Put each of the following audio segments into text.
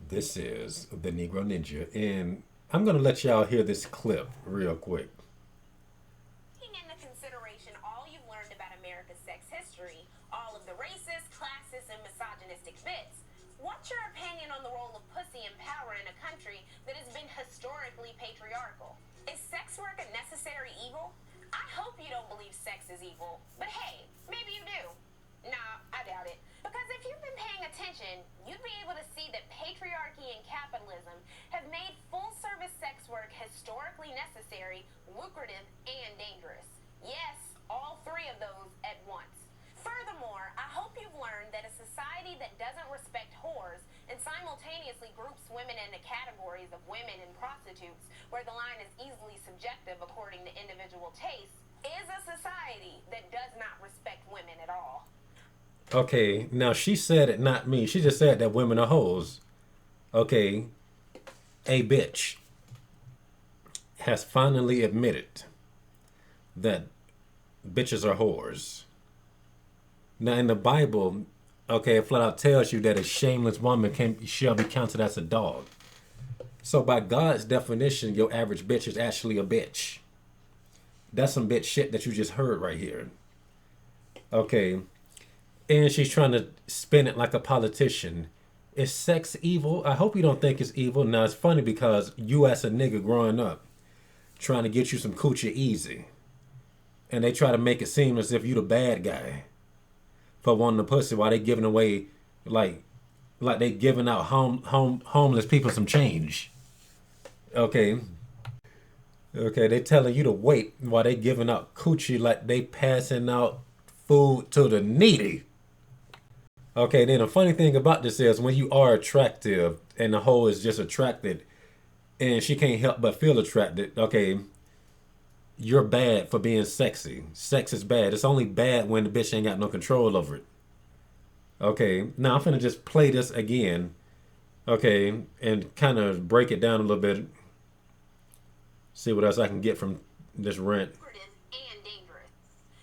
This is the Negro Ninja, and I'm gonna let y'all hear this clip real quick. Taking into consideration all you've learned about America's sex history, all of the racist, classist, and misogynistic bits, what's your opinion on the role of pussy and power in a country that has been historically patriarchal? Is sex work a necessary evil? I hope you don't believe sex is evil, but hey, maybe you do. Nah, I doubt it. Because if you've been paying attention, you'd be able to see that patriarchy and capitalism have made full-service sex work historically necessary, lucrative, and dangerous. Yes, all three of those at once. Furthermore, I hope you've learned that a society that doesn't respect whores and simultaneously groups women into categories of women and prostitutes, where the line is easily subjective according to individual tastes, is a society that does not respect women at all. Okay, now she said it, not me. She just said that women are hoes. Okay, a bitch has finally admitted that bitches are whores. Now, in the Bible, okay, it flat out tells you that a shameless woman shall be counted as a dog. So, by God's definition, your average bitch is actually a bitch. That's some bitch shit that you just heard right here. Okay, and she's trying to spin it like a politician. Is sex evil? I hope you don't think it's evil. Now, it's funny because you as a nigga growing up trying to get you some coochie easy, and they try to make it seem as if you the bad guy for wanting the pussy while they giving away like they giving out homeless people some change. Okay. Okay, they telling you to wait while they giving out coochie like they passing out food to the needy. Okay, then the funny thing about this is when you are attractive and the hoe is just attracted and she can't help but feel attracted, okay, you're bad for being sexy. Sex is bad. It's only bad when the bitch ain't got no control over it. Okay, now I'm finna just play this again, okay, and kind of break it down a little bit. See what else I can get from this rant. And dangerous.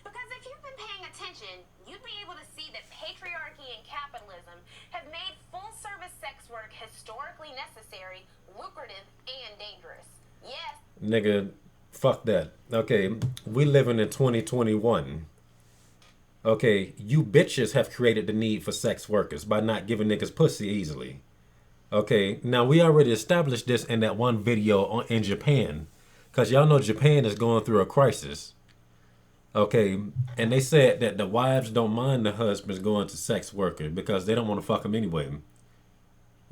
Because if you've been paying attention, you'd be able to see that patriarchy and capitalism have made full-service sex work historically necessary, lucrative, and dangerous. Yes. Nigga, fuck that. Okay, we living in 2021. Okay, you bitches have created the need for sex workers by not giving niggas pussy easily. Okay, now we already established this in that one video in Japan. Because y'all know Japan is going through a crisis. Okay, and they said that the wives don't mind the husbands going to sex workers because they don't want to fuck them anyway.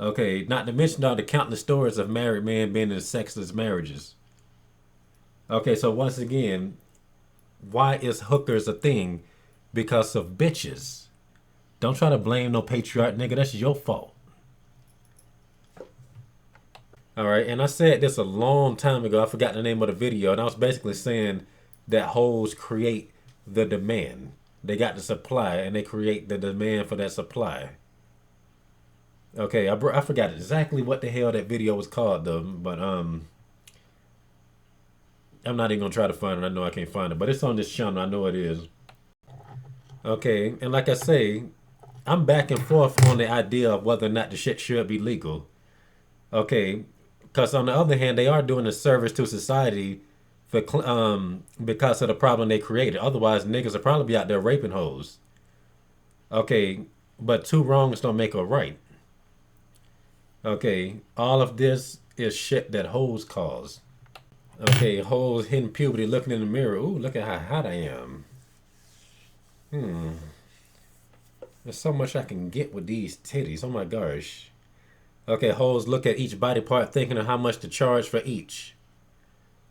Okay, not to mention all the countless stories of married men being in sexless marriages. Okay, so once again, why is hookers a thing? Because of bitches. Don't try to blame no patriarch, nigga. That's your fault. All right, and I said this a long time ago. I forgot the name of the video, and I was basically saying that hoes create the demand. They got the supply, and they create the demand for that supply. Okay, I forgot exactly what the hell that video was called, though, but I'm not even gonna try to find it. I know I can't find it, but it's on this channel. I know it is. Okay, and like I say, I'm back and forth on the idea of whether or not the shit should be legal. Okay, because on the other hand, they are doing a service to society for because of the problem they created. Otherwise, niggas would probably be out there raping hoes. Okay, but two wrongs don't make a right. Okay, all of this is shit that hoes cause. Okay, hoes hitting puberty, looking in the mirror. Ooh, look at how hot I am. There's so much I can get with these titties. Oh my gosh. Okay, hoes look at each body part thinking of how much to charge for each.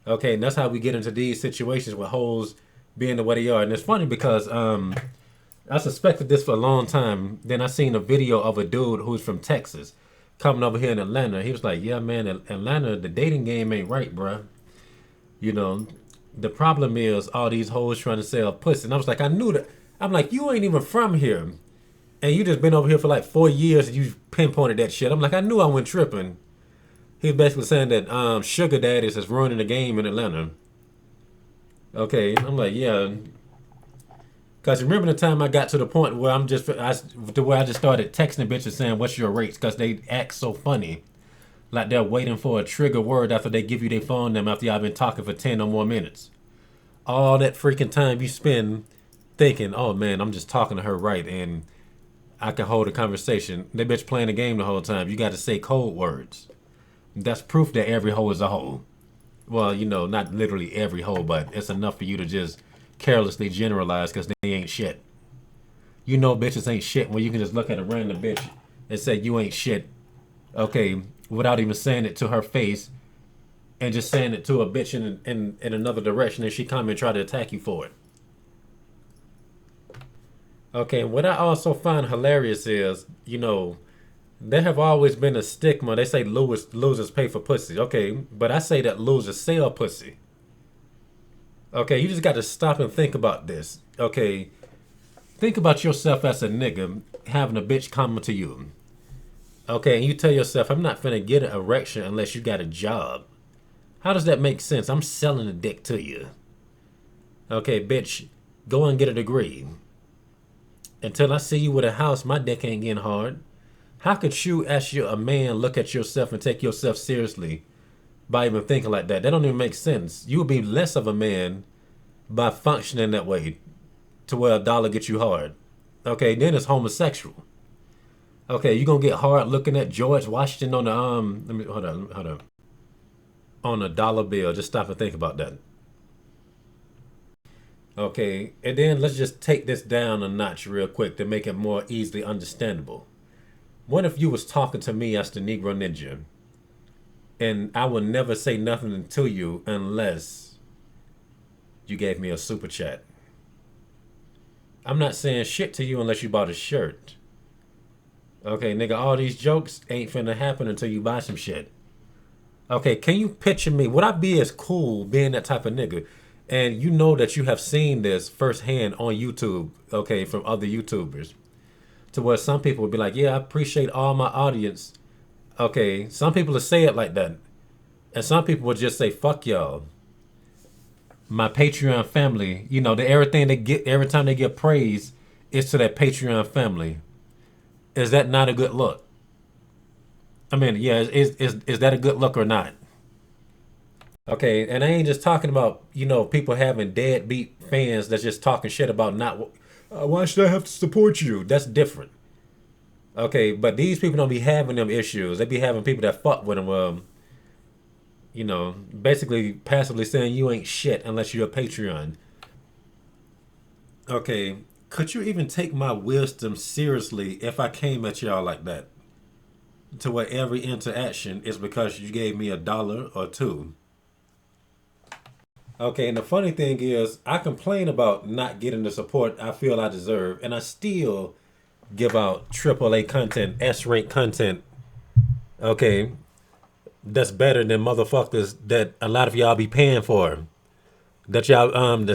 Okay, and that's how we get into these situations with hoes being the way they are. And it's funny because I suspected this for a long time. Then I seen a video of a dude who's from Texas coming over here in Atlanta. He was like, yeah, man, Atlanta, the dating game ain't right, bruh. You know, the problem is all these hoes trying to sell pussy. And I was like, I knew that. I'm like, you ain't even from here. And you just been over here for like 4 years and you pinpointed that shit. I'm like, I knew I went tripping. He was basically saying that sugar daddies is ruining the game in Atlanta. Okay, I'm like, yeah. Cause remember the time I got to the point where I just started texting bitches saying, "What's your rates?" Cause they act so funny, like they're waiting for a trigger word after they give you their phone number after y'all been talking for 10 or more minutes. All that freaking time you spend thinking, "Oh man, I'm just talking to her right," and I can hold a conversation. That bitch playing the game the whole time. You got to say code words. That's proof that every hoe is a hoe. Well, not literally every hoe, but it's enough for you to just carelessly generalize because they ain't shit. Bitches ain't shit when you can just look at a random bitch and say you ain't shit, okay, without even saying it to her face and just saying it to a bitch in another direction and she come and try to attack you for it. Okay, what I also find hilarious is, there have always been a stigma. They say losers pay for pussy. Okay, but I say that losers sell pussy. Okay, you just got to stop and think about this. Okay, think about yourself as a nigga having a bitch come to you. Okay, and you tell yourself, I'm not finna get an erection unless you got a job. How does that make sense? I'm selling a dick to you. Okay, bitch, go and get a degree. Until I see you with a house, my dick ain't getting hard. How could you, as a man, look at yourself and take yourself seriously by even thinking like that? That don't even make sense. You would be less of a man by functioning that way to where a dollar gets you hard. Okay, then it's homosexual. Okay, you gonna get hard looking at George Washington on the let me hold on. On a dollar bill. Just stop and think about that. Okay, and then let's just take this down a notch real quick to make it more easily understandable. What if you was talking to me as the Negro Ninja, and I would never say nothing to you unless you gave me a super chat? I'm not saying shit to you unless you bought a shirt. Okay, nigga, all these jokes ain't finna happen until you buy some shit. Okay, can you picture me? Would I be as cool being that type of nigga? And you know that you have seen this firsthand on YouTube, okay, from other YouTubers. To where some people would be like, yeah, I appreciate all my audience. Okay, some people will say it like that. And some people would just say, fuck y'all. My Patreon family, everything they get, every time they get praise, is to that Patreon family. Is that not a good look? I mean, yeah, is that a good look or not? Okay, and I ain't just talking about, people having deadbeat fans that's just talking shit about not, why should I have to support you? That's different. Okay, but these people don't be having them issues. They be having people that fuck with them, basically passively saying you ain't shit unless you're a Patreon. Okay, could you even take my wisdom seriously if I came at y'all like that? To where every interaction is because you gave me a dollar or two. Okay, and the funny thing is, I complain about not getting the support I feel I deserve, and I still give out AAA content, S rank content. Okay, that's better than motherfuckers that a lot of y'all be paying for. That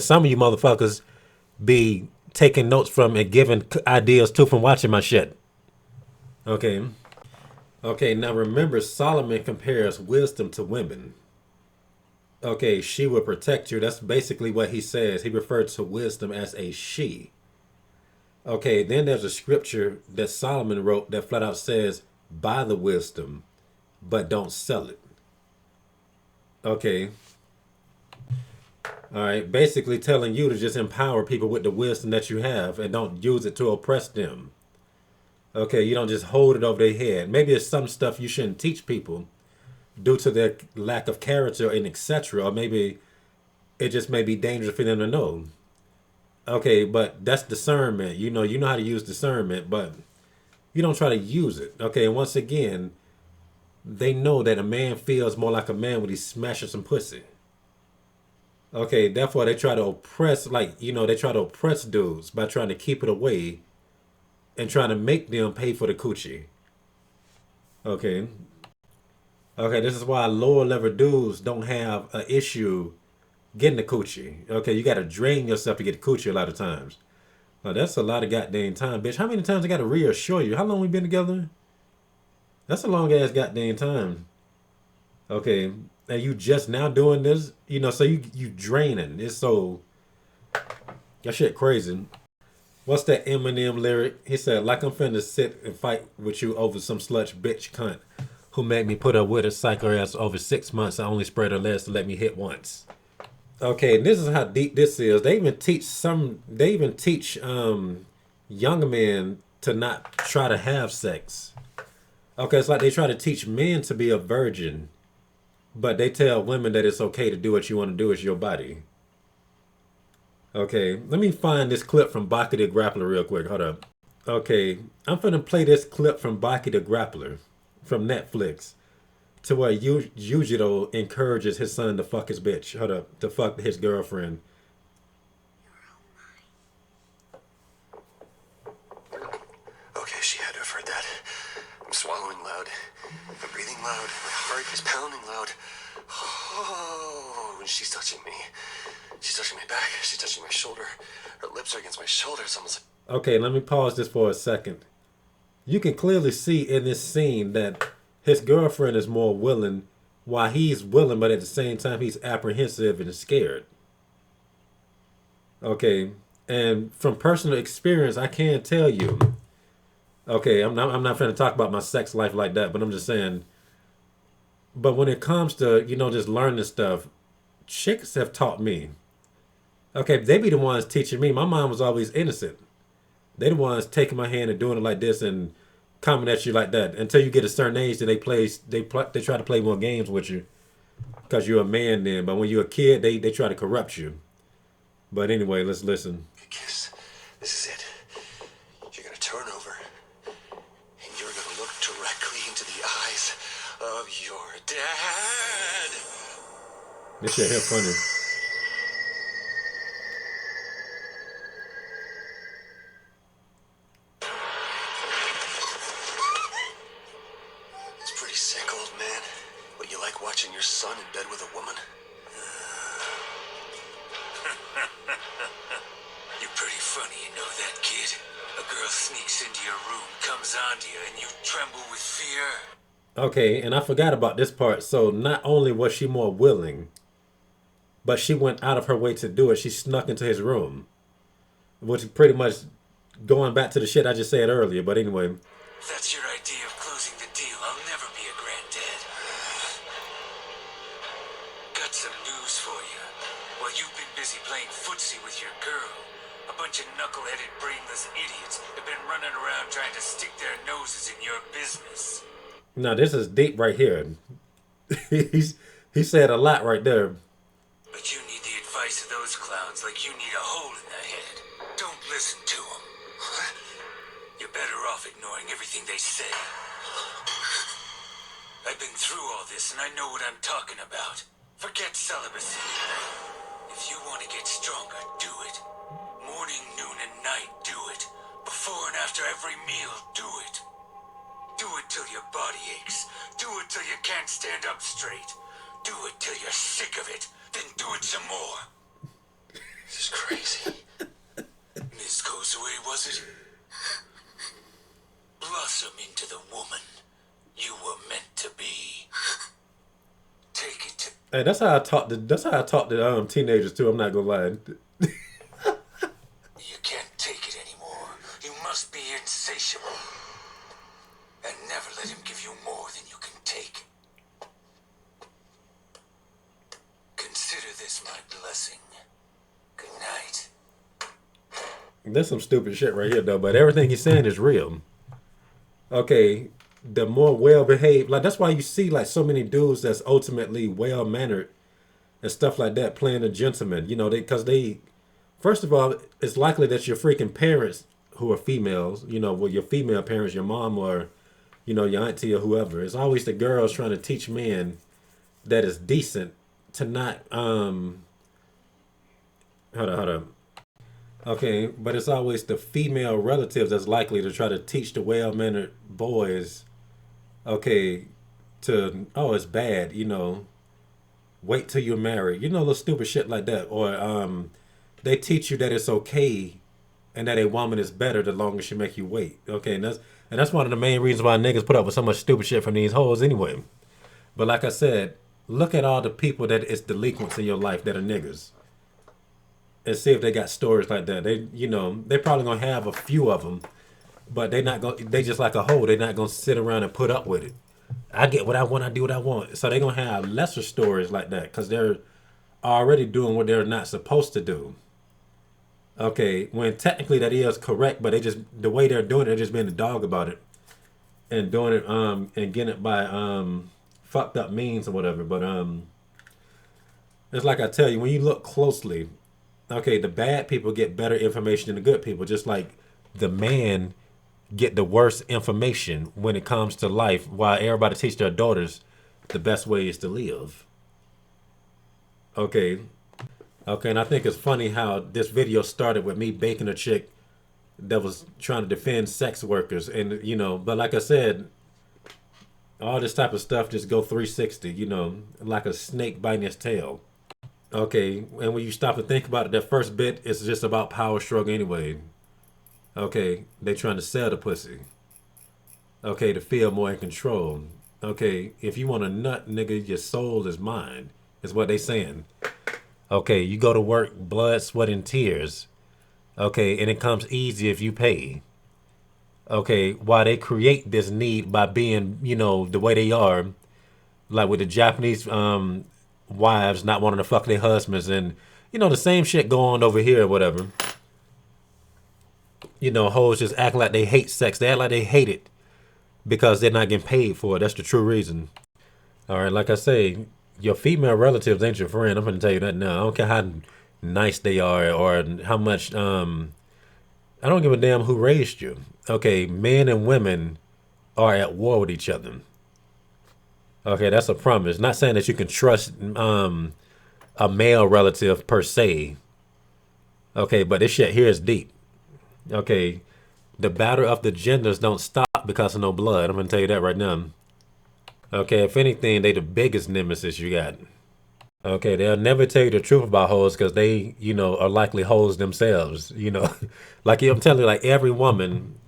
some of you motherfuckers be taking notes from and giving ideas to from watching my shit. Okay. Okay, now remember Solomon compares wisdom to women. Okay, she will protect you. That's basically what he says. He referred to wisdom as a she. Okay, then there's a scripture that Solomon wrote that flat out says, buy the wisdom, but don't sell it. Okay. All right, basically telling you to just empower people with the wisdom that you have and don't use it to oppress them. Okay, you don't just hold it over their head. Maybe it's some stuff you shouldn't teach people due to their lack of character and etc. Or maybe it just may be dangerous for them to know. Okay, but that's discernment. You know how to use discernment, but you don't try to use it. Okay, and once again, they know that a man feels more like a man when he's smashing some pussy. Okay, therefore they try to oppress, they try to oppress dudes by trying to keep it away and trying to make them pay for the coochie. Okay. Okay, this is why lower level dudes don't have an issue getting the coochie. Okay, you gotta drain yourself to get the coochie a lot of times. Now that's a lot of goddamn time, bitch. How many times I gotta reassure you? How long we been together? That's a long ass goddamn time. Okay, and you just now doing this, so you draining. It's so that shit crazy. What's that Eminem lyric? He said, like I'm finna sit and fight with you over some slutch bitch cunt who made me put up with a psycho ass over 6 months. I only spread her legs to let me hit once. Okay, and this is how deep this is. They even teach young men to not try to have sex. Okay, it's like they try to teach men to be a virgin, but they tell women that it's okay to do what you want to do. It's your body. Okay, let me find this clip from Baki the Grappler real quick. Hold up. Okay, I'm finna play this clip from Baki the Grappler from Netflix to where Yujiro encourages his son to fuck his bitch. Hold up, to fuck his girlfriend. Okay, she had to have heard that. I'm swallowing loud. I'm breathing loud. My heart is pounding loud. Oh, and she's touching me. She's touching my back. She's touching my shoulder. Her lips are against my shoulder. It's almost like... Okay, let me pause this for a second. You can clearly see in this scene that his girlfriend is more willing, while he's willing, but at the same time he's apprehensive and scared. Okay, and from personal experience, I can tell you. Okay, I'm not going to talk about my sex life like that, but I'm just saying. But when it comes to just learning stuff, chicks have taught me. Okay, they be the ones teaching me. My mom was always innocent. They the ones taking my hand and doing it like this and coming at you like that. Until you get a certain age, then they try to play more games with you because you're a man then. But when you're a kid, they try to corrupt you. But anyway, let's listen. Kiss. This is it. You're gonna turn over, and you're gonna look directly into the eyes of your dad. This shit here funny. It's pretty sick, old man. But you like watching your son in bed with a woman? You're pretty funny, you know that, kid. A girl sneaks into your room, comes onto you, and you tremble with fear. Okay, and I forgot about this part. So not only was she more willing, but she went out of her way to do it. She snuck into his room, which is pretty much going back to the shit I just said earlier. But anyway. If that's your idea of closing the deal, I'll never be a granddad. Got some news for you. While you've been busy playing footsie with your girl, a bunch of knuckle-headed, brainless idiots have been running around trying to stick their noses in your business. Now this is deep right here. He said a lot right there. But you need the advice of those clowns like you need a hole in the head. Don't listen to them. You're better off ignoring everything they say. I've been through all this and I know what I'm talking about. Forget celibacy. If you want to get stronger, do it. Morning, noon, and night, do it. Before and after every meal, do it. Do it till your body aches. Do it till you can't stand up straight. Do it till you're sick of it. Then do it some more. This is crazy. Miss goes away, was it? Blossom into the woman you were meant to be. Take it to... Hey, that's how I talk to teenagers too. I'm not gonna lie. You can't take it anymore. You must be insatiable. And never let him give you more than you can take. Consider this my blessing. Good night. There's some stupid shit right here though, but everything he's saying is real. Okay, the more well behaved, like that's why you see like so many dudes that's ultimately well mannered and stuff like that playing a gentleman. Because they first of all, it's likely that your freaking parents who are females, well, your female parents, your mom or your auntie or whoever. It's always the girls trying to teach men that it's decent to not hold on. Okay, but it's always the female relatives that's likely to try to teach the well-mannered boys, okay, it's bad, wait till you're married, little stupid shit like that. Or they teach you that it's okay and that a woman is better the longer she make you wait. Okay, and that's one of the main reasons why niggas put up with so much stupid shit from these hoes anyway. But like I said, look at all the people that is delinquents in your life that are niggas. and see if they got stories like that. They, they probably gonna have a few of them, but they not gonna. They just like a whole. They not gonna sit around and put up with it. I get what I want. I do what I want. So they gonna have lesser stories like that because they're already doing what they're not supposed to do. Okay, when technically that is correct, but they just the way they're doing it, they're just being a dog about it and doing it and getting it by fucked up means or whatever. But it's like I tell you, when you look closely, okay, the bad people get better information than the good people. Just like the man get the worst information when it comes to life, while everybody teach their daughters the best way is to live. Okay, okay, and I think it's funny how this video started with me baking a chick that was trying to defend sex workers, and but like I said, all this type of stuff just go 360, like a snake biting its tail. Okay, and when you stop to think about it, that first bit is just about power struggle anyway. Okay, they trying to sell the pussy. Okay, to feel more in control. Okay, if you want a nut, nigga, your soul is mine, is what they saying. Okay, you go to work, blood, sweat, and tears. Okay, and it comes easy if you pay. Okay, why they create this need by being, the way they are, like with the Japanese wives not wanting to fuck their husbands, and the same shit go on over here or whatever. Hoes just act like they hate sex. They act like they hate it because they're not getting paid for it. That's the true reason. All right, like I say, your female relatives ain't your friend. I'm gonna tell you that now. I don't care how nice they are or how much. I don't give a damn who raised you. Okay, men and women are at war with each other. Okay, that's a promise. Not saying that you can trust a male relative per se. Okay, but this shit here is deep. Okay, the battle of the genders don't stop because of no blood. I'm gonna tell you that right now. Okay, if anything, they the biggest nemesis you got. Okay, they'll never tell you the truth about hoes because they, are likely hoes themselves. Like I'm telling you, like every woman,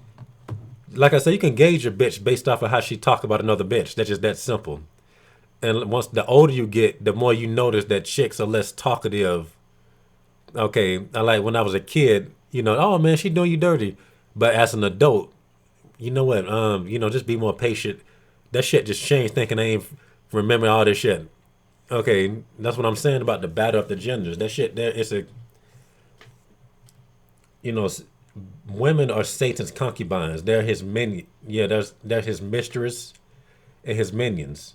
like I said, you can gauge a bitch based off of how she talk about another bitch. That's just that simple. And once the older you get, the more you notice that chicks are less talkative. Okay, I like when I was a kid, oh man, she doing you dirty. But as an adult, you know what? Just be more patient. That shit just changed. Thinking I ain't remember all this shit. Okay, that's what I'm saying about the battle of the genders. That shit there, it's a, you know, women are Satan's concubines. They're his minion. Yeah, they're his mistress and his minions.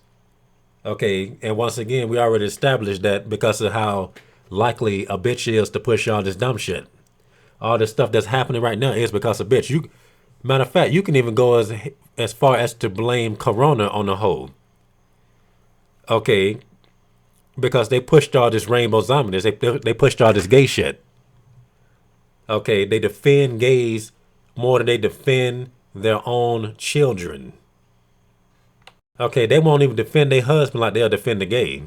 Okay, and once again, we already established that because of how likely a bitch is to push all this dumb shit. All this stuff that's happening right now is because of bitch. Matter of fact, you can even go as far as to blame Corona on the whole. Okay, because they pushed all this rainbow zombies. They pushed all this gay shit. Okay, they defend gays more than they defend their own children. Okay, they won't even defend their husband like they'll defend the gay.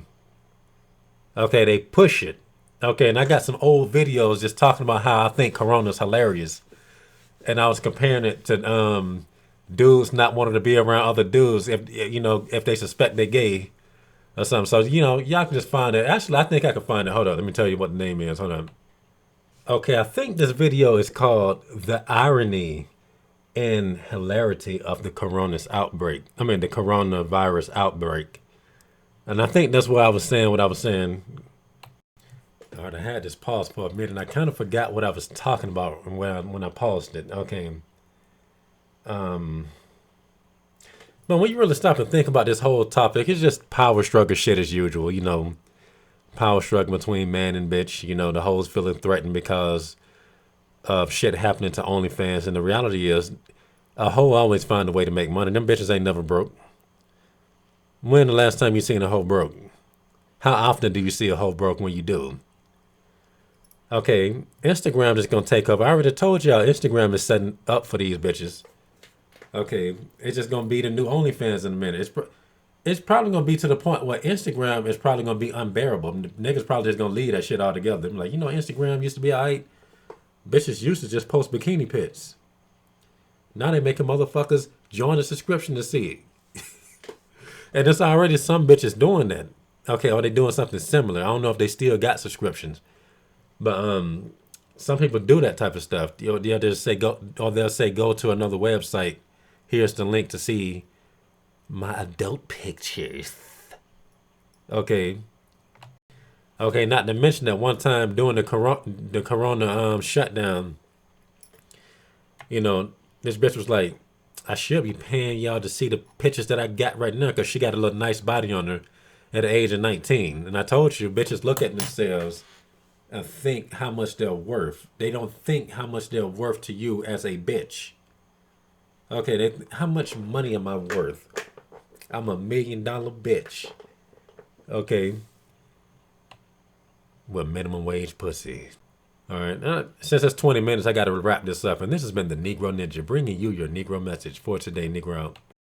Okay, they push it. Okay, and I got some old videos just talking about how I think Corona's hilarious. And I was comparing it to dudes not wanting to be around other dudes if they suspect they're gay or something. So, y'all can just find it. Actually, I think I can find it. Hold on, let me tell you what the name is. Hold on. Okay, I think this video is called The Irony and Hilarity of the Coronavirus Outbreak. The coronavirus outbreak. And I think that's what I was saying, All right, I had this pause for a minute, and I kind of forgot what I was talking about when I paused it. Okay. But when you really stop and think about this whole topic, it's just power struggle shit as usual, Power struggle between man and bitch, the hoes feeling threatened because of shit happening to OnlyFans. And the reality is, a hoe always find a way to make money. Them bitches ain't never broke. When the last time you seen a hoe broke? How often do you see a hoe broke when you do? Okay, Instagram is going to take over. I already told y'all Instagram is setting up for these bitches. Okay, it's just going to be the new OnlyFans in a minute. It's probably going to be to the point where Instagram is probably going to be unbearable. Niggas probably just going to leave that shit altogether. I'm like, Instagram used to be alright. Bitches used to just post bikini pics. Now they making motherfuckers join the subscription to see it. And there's already some bitches doing that. Okay, or they doing something similar. I don't know if they still got subscriptions. But some people do that type of stuff. They'll just say go, or they'll say go to another website. Here's the link to see my adult pictures. Okay. Okay, not to mention that one time during the corona shutdown, this bitch was like, I should be paying y'all to see the pictures that I got right now because she got a little nice body on her at the age of 19. And I told you, bitches look at themselves and think how much they're worth. They don't think how much they're worth to you as a bitch. Okay, how much money am I worth? I'm $1 million bitch. Okay. With minimum wage pussy. All right. Since it's 20 minutes, I got to wrap this up. And this has been the Negro Ninja bringing you your Negro message for today, Negro out.